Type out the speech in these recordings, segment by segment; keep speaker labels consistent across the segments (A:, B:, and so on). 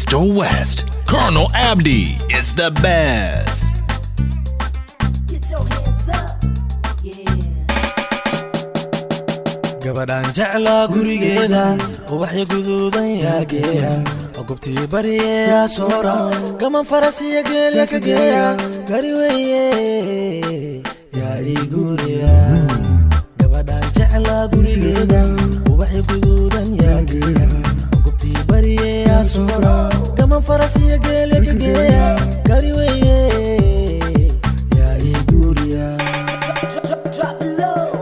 A: East or West, Colonel Abdi is the best.
B: Get your hands up, yeah.
C: gabadhan jecla gurigeeda ubaxyo guduudan yaageeya ogobtii bariya soora gaman farasiya geelya ka geeya gari weeye yaa ii guriya gabadhan jecla gurigeeda ubaxyo guduudan yaageeya ogobtii bariya soora gaman farasiya geelya ka geeya gari weeye yaa ii guriya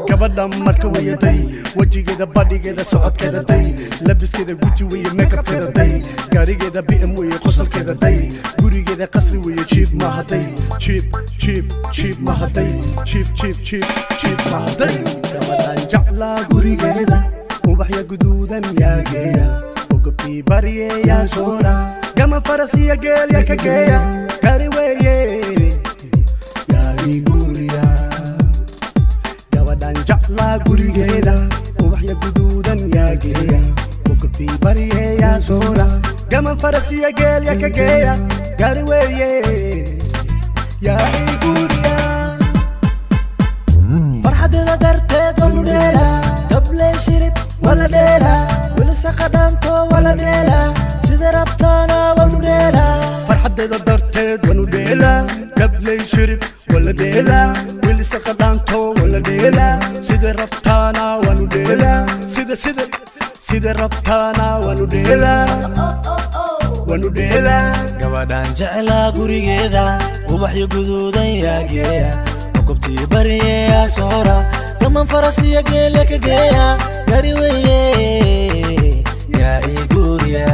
D: gabadhan marka wayaday wajigeeda badhigeeda socodkeeda day labiskeeda guji weeye makeupkeeda day gaarigeeda bm weeye qosolkeeda day gurigeeda qasri weeye jiif mahaday jiif mahaday jiif mahaday gabadhan jeclaa gurigeeda ubaxya guduudan yaageeya ogobtii bariyeyaa soora gaman farasiya geelya ka geeya gari weeye yaa ii guriya gabadhan jeclaa gurigeeda ubaxya guduudan yaageeya ogobtii bariyeyaa soora gaman farasiya geelya ka geeya gari weeye yaa ii guriya
C: farxadeeda darteed walu dheela gabley shirib wala dheela wilisaka dhaanto wala dheela sida rabtaana walu dheela
D: farxadeeda darteed wanu dheela gabley shirib wala dheela wilisaka dhaanto wala dheela sida rabtaana wanu dheela sida rabtaana wanu dheela
C: gabadhan jecla gurigeeda ubaxyo guduudan yaageeya ogobtii bariyeyaa soora gaman farasiya geelya ka geeya gari weeye yaa ii guriya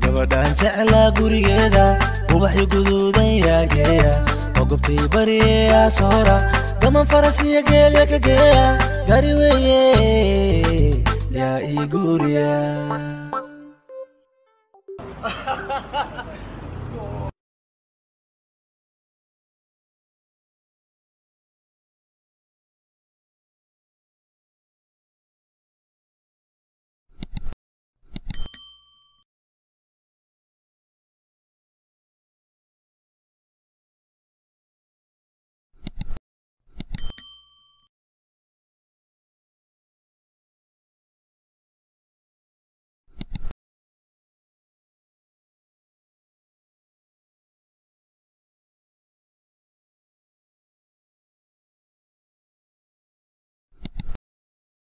C: gabadhan jecla gurigeeda ubaxyo guduudan yaageeya ogobtii bariyeyaa soora gaman farasiya geelya ka geeya gari weeye yaa ii guriya